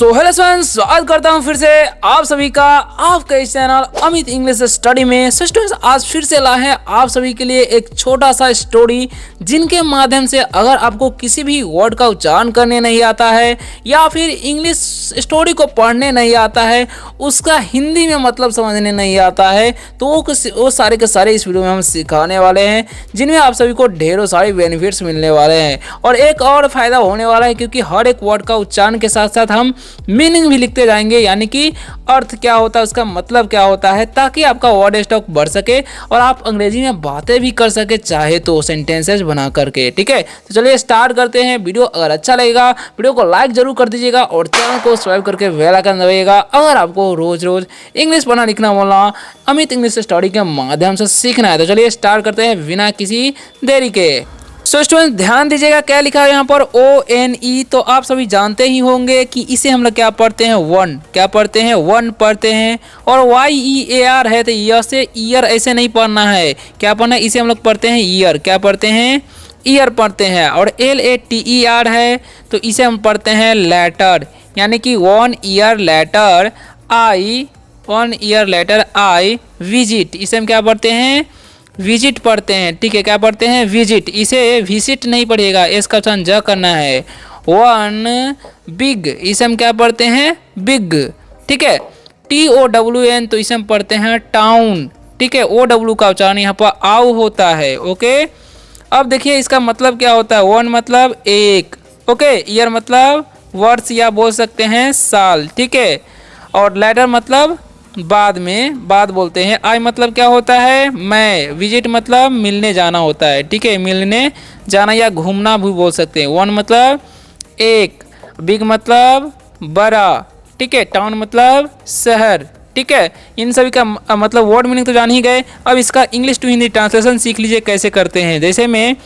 So hello students, स्वागत करता हूं फिर से आप सभी का आपका इस चैनल अमित इंग्लिश स्टडी में। सो स्टूडेंट्स, आज फिर से लाए हैं आप सभी के लिए एक छोटा सा स्टोरी, जिनके माध्यम से अगर आपको किसी भी वर्ड का उच्चारण करने नहीं आता है या फिर इंग्लिश स्टोरी को पढ़ने नहीं आता है, उसका हिंदी में मतलब समझने नहीं आता है, तो वो सारे के सारे इस वीडियो में हम सिखाने वाले हैं, जिनमें आप सभी को ढेरों सारे बेनिफिट्स मिलने वाले हैं। और एक और फायदा होने वाला है, क्योंकि हर एक वर्ड का उच्चारण के साथ साथ हम मीनिंग भी लिखते जाएंगे, यानी कि अर्थ क्या होता है, उसका मतलब क्या होता है, ताकि आपका वर्ड स्टॉक बढ़ सके और आप अंग्रेजी में बातें भी कर सके, चाहे तो सेंटेंसेस बना करके। ठीक है, तो चलिए स्टार्ट करते हैं। वीडियो अगर अच्छा लगेगा वीडियो को लाइक जरूर कर दीजिएगा और चैनल को सब्सक्राइब करके बेल आइकन दबाइएगा। अगर आपको रोज रोज इंग्लिश पढ़ना लिखना बोलना अमित इंग्लिश स्टडी के माध्यम से सीखना है, तो चलिए स्टार्ट करते हैं बिना किसी देरी के। सो स्टूडेंट, ध्यान दीजिएगा क्या लिखा है यहाँ पर, ONE। तो आप सभी जानते ही होंगे कि इसे हम लोग क्या पढ़ते हैं, वन। क्या पढ़ते हैं, वन पढ़ते हैं। और YEAR है, तो यह से ईयर ऐसे नहीं पढ़ना है, क्या पढ़ना है, इसे हम लोग पढ़ते हैं ईयर। क्या पढ़ते हैं, ईयर पढ़ते हैं। और LATER है, तो इसे हम पढ़ते हैं लेटर, यानी कि 1 year later I, 1 year later I visit, इसे हम क्या पढ़ते हैं, विजिट पढ़ते हैं। ठीक है, क्या पढ़ते हैं, विजिट। इसे विजिट नहीं पढ़िएगा, एस का उच्चारण ज करना है। वन बिग, इसे हम क्या पढ़ते हैं, बिग। ठीक है, TOWN, तो इसे हम पढ़ते हैं टाउन। ठीक है, OW का उच्चारण यहाँ पर आउ होता है। ओके, अब देखिए इसका मतलब क्या होता है। वन मतलब एक, ओके। ईयर मतलब वर्ष या बोल सकते हैं साल। ठीक है, और लेटर मतलब बाद में, बाद बोलते हैं। आई मतलब क्या होता है, मैं। विजिट मतलब मिलने जाना होता है। ठीक है, मिलने जाना या घूमना भी बोल सकते हैं। वन मतलब एक, बिग मतलब बड़ा। ठीक है, टाउन मतलब शहर। ठीक है, इन सभी का मतलब वर्ड मीनिंग तो जान ही गए। अब इसका इंग्लिश टू हिंदी ट्रांसलेशन सीख लीजिए कैसे करते हैं। जैसे में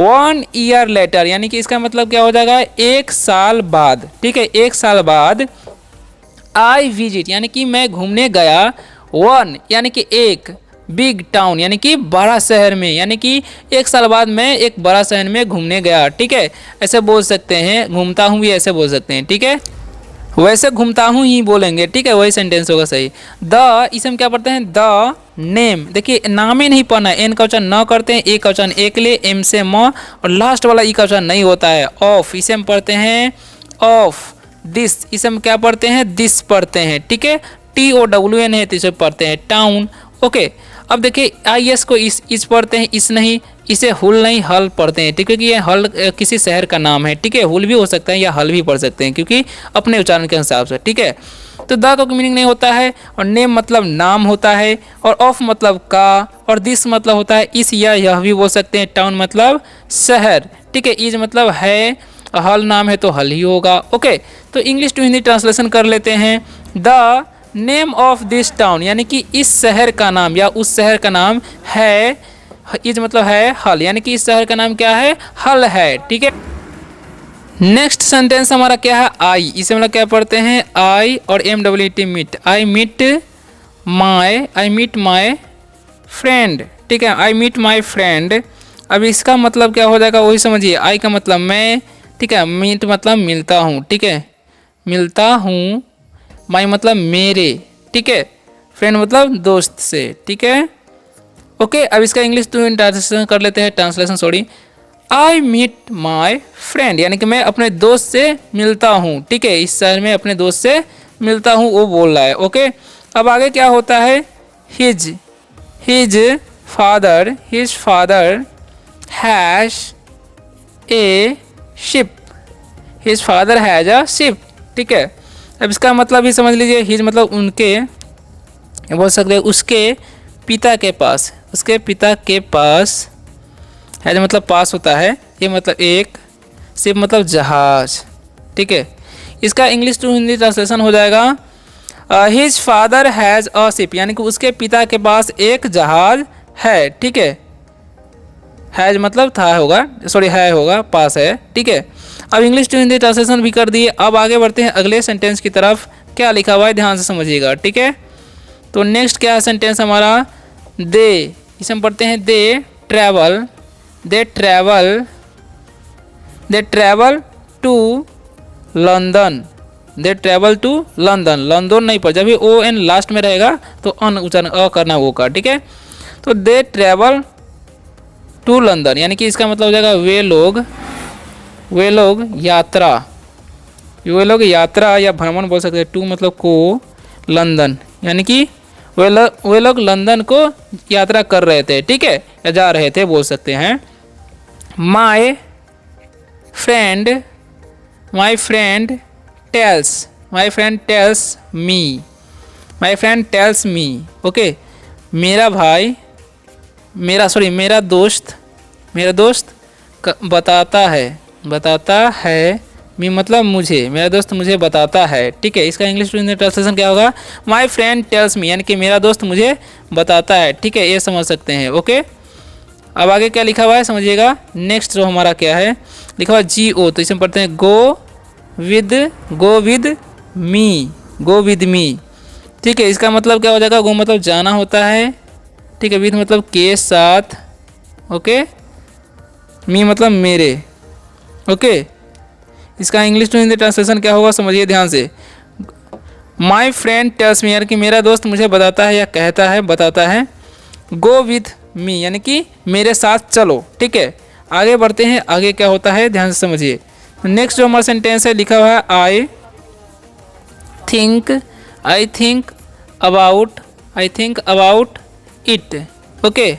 1 ईयर लेटर, यानी कि इसका मतलब क्या हो जाएगा, एक साल बाद। ठीक है, एक साल बाद। आई विजिट, यानी कि मैं घूमने गया। वन यानी कि एक, बिग टाउन यानी कि बड़ा शहर में, यानी कि एक साल बाद मैं एक बड़ा शहर में घूमने गया। ठीक है, ऐसे बोल सकते हैं। घूमता हूँ भी ऐसे बोल सकते हैं। ठीक है, वैसे घूमता हूँ ही बोलेंगे। ठीक है, वही सेंटेंस होगा सही। द, इसे हम क्या पढ़ते हैं, द नेम। देखिए नाम ही नहीं पढ़ना है, एन का उच्चारण न करते हैं, ए का उच्चारण ए के लिए, एम से म, और लास्ट वाला ई का उच्चारण नहीं होता है। ऑफ, इसे हम पढ़ते हैं ऑफ। दिस, इसे हम क्या पढ़ते हैं, दिस पढ़ते हैं। ठीक है, TOWN है, तो इसे पढ़ते हैं टाउन। ओके, अब देखिए IS को इस पढ़ते हैं, इस नहीं, इसे हुल नहीं हल पढ़ते हैं। ठीक है, क्योंकि ये हल किसी शहर का नाम है। ठीक है, हुल भी हो सकता है या हल भी पढ़ सकते हैं, क्योंकि अपने उच्चारण के हिसाब से। ठीक है, तो द का मीनिंग नहीं होता है, और नेम मतलब नाम होता है, और ऑफ मतलब का, और दिस मतलब होता है इस या यह भी बोल सकते हैं। टाउन मतलब शहर। ठीक है, इज मतलब है, हल नाम है तो हल ही होगा। ओके, तो इंग्लिश टू हिंदी ट्रांसलेशन कर लेते हैं। The name of this town, यानी कि इस शहर का नाम या उस शहर का नाम है, इज मतलब है हल, यानी कि इस शहर का नाम क्या है, हल है। ठीक है, नेक्स्ट सेंटेंस हमारा क्या है, आई। इसे मतलब क्या पढ़ते हैं, आई और MWT meet. I meet my friend. ठीक है, आई मीट माई फ्रेंड। अब इसका मतलब क्या हो जाएगा, वही समझिए। आई का मतलब मैं। ठीक है, मीट मतलब मिलता हूँ। ठीक है, मिलता हूँ। माई मतलब मेरे। ठीक है, फ्रेंड मतलब दोस्त से। ठीक है, ओके। अब इसका इंग्लिश टू ट्रांसलेशन कर लेते हैं, translation sorry. I meet my friend, यानी कि मैं अपने दोस्त से मिलता हूँ। ठीक है, इस शहर में अपने दोस्त से मिलता हूँ, वो बोल रहा है। ओके, अब आगे क्या होता है, his father has a ship. His father has a ship. ठीक है, अब इसका मतलब ही समझ लीजिए। हिज मतलब उनके, बोल सकते हैं उसके पिता के पास, उसके पिता के पास। हैज मतलब पास होता है, ये मतलब एक, शिप मतलब जहाज। ठीक है, इसका इंग्लिश टू हिंदी ट्रांसलेशन हो जाएगा, his father has a ship, यानी कि उसके पिता के पास एक जहाज है। ठीक है, हैज मतलब था होगा, सॉरी है होगा, पास है। ठीक है, अब इंग्लिश टू हिंदी ट्रांसलेशन भी कर दिए। अब आगे बढ़ते हैं अगले सेंटेंस की तरफ। क्या लिखा हुआ है ध्यान से समझिएगा। ठीक है, तो नेक्स्ट क्या है सेंटेंस हमारा, दे। इसे हम पढ़ते हैं they travel to London. They travel to London, London नहीं पर, जब भी ओ एन लास्ट में रहेगा तो अन उच्चारण अ करना वो का, ठीक है। तो दे ट्रेवल टू लंदन, यानी कि इसका मतलब हो जाएगा वे लोग यात्रा, वे लोग यात्रा या भ्रमण बोल सकते हैं, टू मतलब को, लंदन यानी कि वे लोग लंदन को यात्रा कर रहे थे, ठीक है, या जा रहे थे बोल सकते हैं। My friend tells me, okay, मेरा दोस्त बताता है मी मतलब मुझे, मेरा दोस्त मुझे बताता है, ठीक है। इसका इंग्लिश ट्रांसलेशन क्या होगा, माई फ्रेंड टेल्स मी, यानी कि मेरा दोस्त मुझे बताता है, ठीक है, ये समझ सकते हैं, ओके। अब आगे क्या लिखा हुआ है समझिएगा। नेक्स्ट जो हमारा क्या है लिखा हुआ GO, तो इसमें पढ़ते हैं गो विद मी, ठीक है। इसका मतलब क्या हो जाएगा, गो मतलब जाना होता है, ठीक है, विद मतलब के साथ, ओके, मी मतलब मेरे, ओके। इसका इंग्लिश टू हिंदी ट्रांसलेशन क्या होगा समझिए ध्यान से। माई फ्रेंड टेल्स मी, यानी कि मेरा दोस्त मुझे बताता है या बताता है। गो विथ मी, यानी कि मेरे साथ चलो, ठीक है। आगे बढ़ते हैं, आगे क्या होता है ध्यान से समझिए। नेक्स्ट जो हमारा सेंटेंस है लिखा हुआ है I think about it, okay.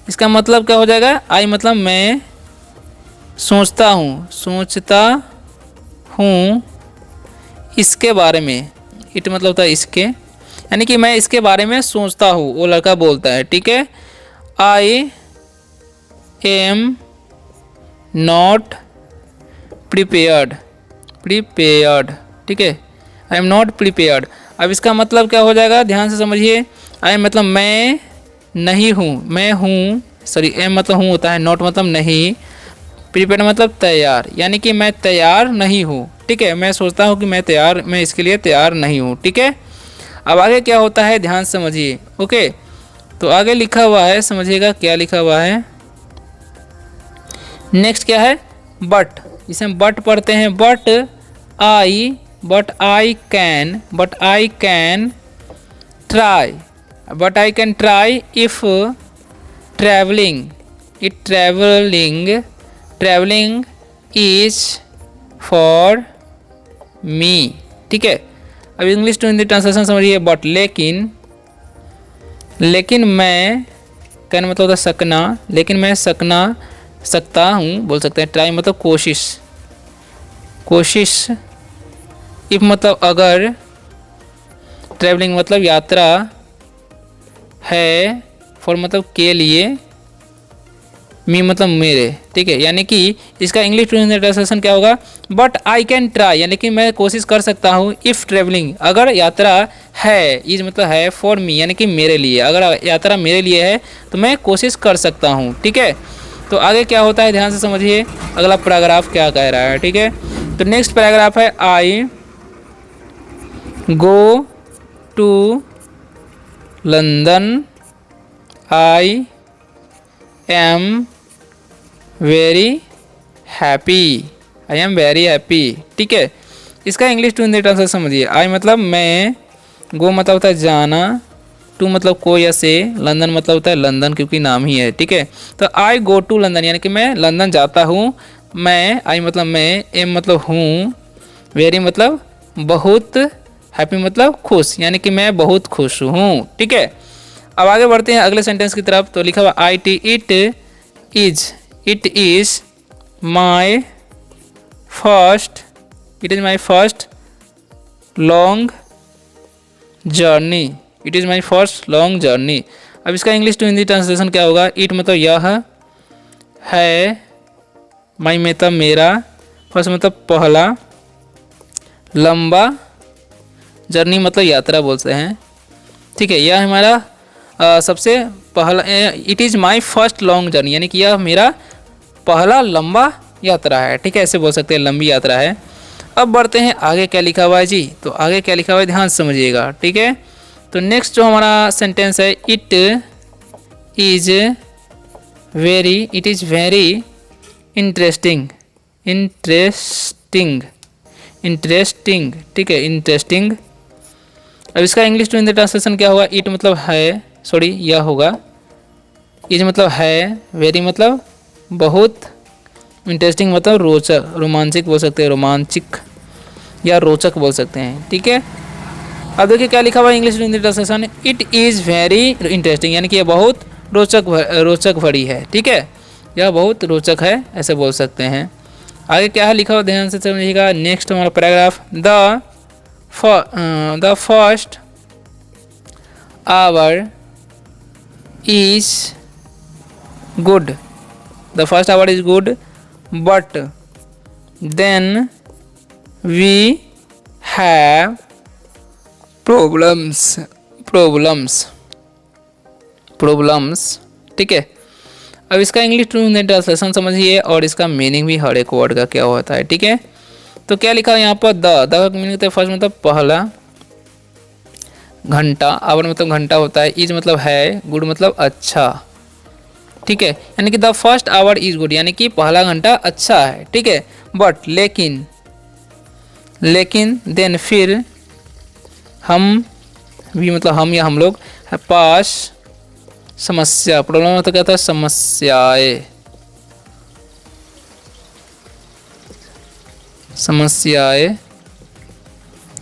इसका मतलब क्या हो जाएगा, आई मतलब मैं सोचता हूँ इसके बारे में, इट मतलब होता है इसके, यानी कि मैं इसके बारे में सोचता हूँ, वो लड़का बोलता है, ठीक है। आई एम नॉट प्रिपेयर्ड, ठीक है, आई एम नॉट प्रिपेयर्ड। अब इसका मतलब क्या हो जाएगा ध्यान से समझिए। आई मतलब मैं नहीं हूँ, एम मतलब हूँ होता है, नॉट मतलब नहीं, प्रिपेयर्ड मतलब तैयार, यानी कि मैं तैयार नहीं हूँ, ठीक है। मैं सोचता हूँ कि मैं इसके लिए तैयार नहीं हूँ, ठीक है। अब आगे क्या होता है ध्यान से समझिए, ओके। तो आगे लिखा हुआ है समझिएगा क्या लिखा हुआ है। नेक्स्ट क्या है, बट, इसे हम बट पढ़ते हैं। But I can try if travelling is for me, ठीक है। अब इंग्लिश टू हिंदी ट्रांसलेशन समझिए। बट लेकिन मैं, कैन मतलब होता है सकना, लेकिन मैं सकता हूँ बोल सकते हैं। ट्राई मतलब कोशिश, इफ मतलब अगर, ट्रैवलिंग मतलब यात्रा है, फॉर मतलब के लिए, मी मतलब मेरे, ठीक है। यानी कि इसका इंग्लिश ट्रांसलेशन क्या होगा, बट आई कैन ट्राई, यानी कि मैं कोशिश कर सकता हूँ, इफ़ ट्रेवलिंग अगर यात्रा है, इज मतलब है, फॉर मी यानी कि मेरे लिए, अगर यात्रा मेरे लिए है तो मैं कोशिश कर सकता हूँ, ठीक है। तो आगे क्या होता है ध्यान से समझिए, अगला पैराग्राफ क्या कह रहा है, ठीक है। तो नेक्स्ट पैराग्राफ है I go to London, I am very happy, ठीक है। इसका इंग्लिश टू हिंदी ट्रांसलेशन समझिए। आई मतलब मैं, गो मतलब होता है जाना, टू मतलब को या से, लंदन मतलब होता है लंदन क्योंकि नाम ही है, ठीक है। तो आई गो टू लंदन यानी कि मैं लंदन जाता हूँ। मैं, आई मतलब मैं, एम मतलब हूँ, वेरी मतलब बहुत, हैप्पी मतलब खुश, यानी कि मैं बहुत खुश हूँ, ठीक है। अब आगे बढ़ते हैं अगले सेंटेंस की तरफ। तो लिखा हुआ it is my first long journey, अब इसका इंग्लिश टू हिंदी ट्रांसलेशन क्या होगा। इट मतलब यह है, माई मतलब मेरा, फर्स्ट मतलब पहला, लंबा, जर्नी मतलब यात्रा बोलते हैं, ठीक है। यह हमारा सबसे पहला, it is my first long journey, यानी कि यह मेरा पहला लंबा यात्रा है, ठीक है, ऐसे बोल सकते हैं, लंबी यात्रा है। अब बढ़ते हैं आगे क्या लिखा हुआ है जी। तो आगे क्या लिखा हुआ है ध्यान से समझिएगा, ठीक है। तो नेक्स्ट जो हमारा सेंटेंस है, इट इज़ वेरी इंटरेस्टिंग, ठीक है, इंटरेस्टिंग। अब इसका इंग्लिश टू हिंदी ट्रांसलेशन क्या होगा? इट मतलब है, सॉरी यह होगा, इज मतलब है, वेरी मतलब बहुत, इंटरेस्टिंग मतलब रोचक, रोमांचिक बोल सकते हैं, रोमांचिक या रोचक बोल सकते हैं, ठीक है। अब देखिए क्या लिखा हुआ है English to Hindi translation, it is very interesting, यानी कि यह बहुत रोचक भरी है, ठीक है, यह बहुत रोचक है, ऐसे बोल सकते हैं। आगे क्या है लिखा हुआ ध्यान से समझिएगा। नेक्स्ट हमारा paragraph, the first hour is good, the first hour is good but then we have problems, ठीक है। अब इसका इंग्लिश टू हिंदी ट्रांसलेशन समझिए और इसका मीनिंग भी हर एक वर्ड का क्या होता है, ठीक है। तो क्या लिखा है यहाँ पर, द का मीनिंग होता है फर्स्ट मतलब पहला, घंटा, आवर मतलब घंटा होता है, इज मतलब है, गुड मतलब अच्छा, ठीक है, यानी कि the first hour is good, यानी कि पहला घंटा अच्छा है, ठीक है। बट लेकिन देन फिर, हम भी मतलब हम या हम लोग, पास समस्या, प्रॉब्लम तो कहता है समस्याएं,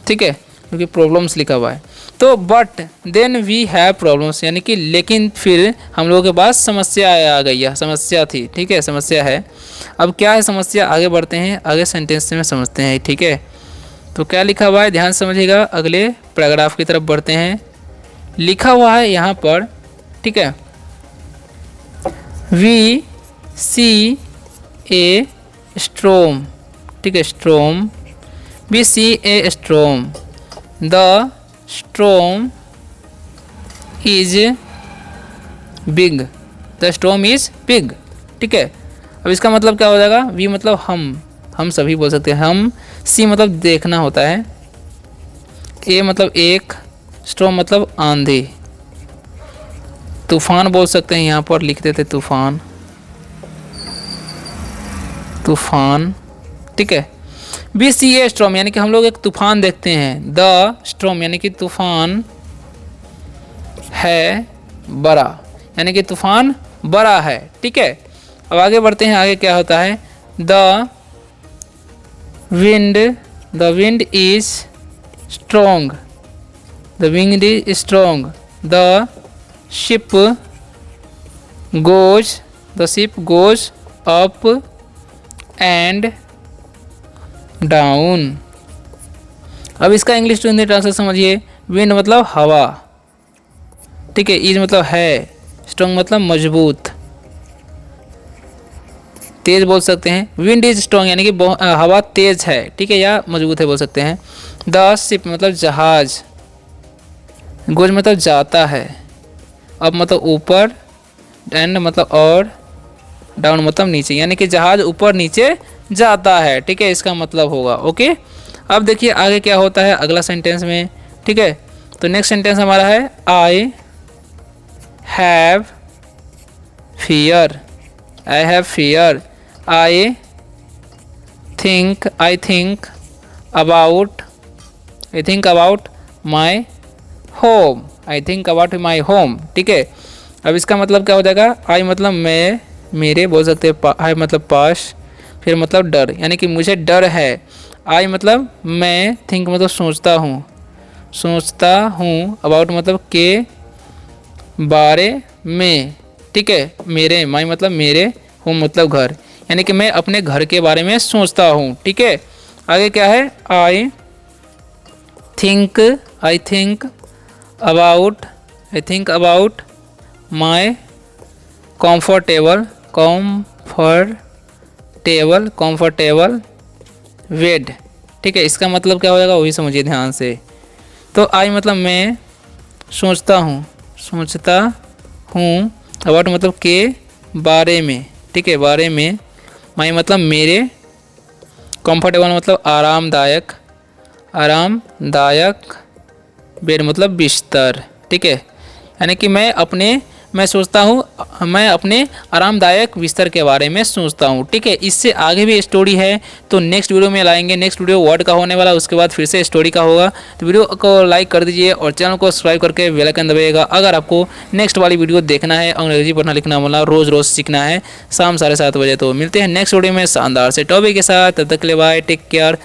ठीक है, क्योंकि प्रॉब्लम्स लिखा हुआ है। तो but then we have problems, यानी कि लेकिन फिर हम लोगों के पास समस्या आ गई है, समस्या थी, ठीक है, समस्या है। अब क्या है समस्या, आगे बढ़ते हैं, आगे सेंटेंस में समझते हैं, ठीक है। तो क्या लिखा हुआ है ध्यान समझिएगा, अगले पैराग्राफ की तरफ बढ़ते हैं। लिखा हुआ है यहाँ पर, ठीक है, वी सी ए स्ट्रोम, ठीक है, storm, we see a storm, the storm is big, the storm is big, ठीक है। अब इसका मतलब क्या हो जाएगा, वी मतलब हम सभी बोल सकते हैं, हम, सी मतलब देखना होता है, ए मतलब एक, स्ट्रोम मतलब आंधी, तूफान बोल सकते हैं, यहाँ पर लिख देते तूफान, ठीक है। बी सी ए स्ट्रॉम, यानी कि हम लोग एक तूफान देखते हैं, द स्ट्रॉम यानी कि तूफान है बड़ा, यानी कि तूफान बड़ा है, ठीक है। अब आगे बढ़ते हैं, आगे क्या होता है, the wind is strong, the wind is strong, the ship goes up and down. अब इसका इंग्लिश टू हिंदी ट्रांसलेशन समझिए। विंड मतलब हवा, ठीक है, इज मतलब है, स्ट्रॉन्ग मतलब मजबूत, तेज बोल सकते हैं। विंड इज स्ट्रॉन्ग यानी कि हवा तेज है, ठीक है, या मजबूत है बोल सकते हैं। द शिप मतलब जहाज, गोज मतलब जाता है, अप मतलब ऊपर, एंड मतलब और, डाउन मतलब नीचे, यानी कि जहाज ऊपर नीचे जाता है, ठीक है, इसका मतलब होगा। ओके, अब देखिए आगे क्या होता है अगला सेंटेंस में, ठीक है। तो नेक्स्ट सेंटेंस हमारा है I have fear, I think about my home, ठीक है। अब इसका मतलब क्या हो जाएगा, आई मतलब मैं, मेरे बोल सकते हैं, आई मतलब पास, फिर मतलब डर, यानी कि मुझे डर है। आई मतलब मैं, थिंक मतलब सोचता हूँ, अबाउट मतलब के बारे में, ठीक है, मेरे, माई मतलब मेरे, होम मतलब घर, यानी कि मैं अपने घर के बारे में सोचता हूँ, ठीक है। आगे क्या है, I think about my comfortable bed, ठीक है। इसका मतलब क्या हो जाएगा वही समझिए ध्यान से। तो आई मतलब मैं सोचता हूँ, अबाउट मतलब के बारे में, ठीक है, बारे में, माई मतलब मेरे, कंफर्टेबल मतलब आरामदायक, बेड मतलब बिस्तर, ठीक है, यानी कि मैं अपने मैं सोचता हूँ, मैं अपने आरामदायक बिस्तर के बारे में सोचता हूँ। ठीक है, इससे आगे भी स्टोरी है तो नेक्स्ट वीडियो में लाएंगे। नेक्स्ट वीडियो वर्ड का होने वाला, उसके बाद फिर से स्टोरी का होगा। तो वीडियो को लाइक कर दीजिए और चैनल को सब्सक्राइब करके बेल आइकन दबाइएगा। अगर आपको नेक्स्ट वाली वीडियो देखना है, अंग्रेजी पढ़ना लिखना वाला रोज़ रोज़ सीखना है शाम 7:30 बजे, तो मिलते हैं नेक्स्ट वीडियो में शानदार से टॉपिक के साथ। तब तक के लिए बाय, टेक केयर।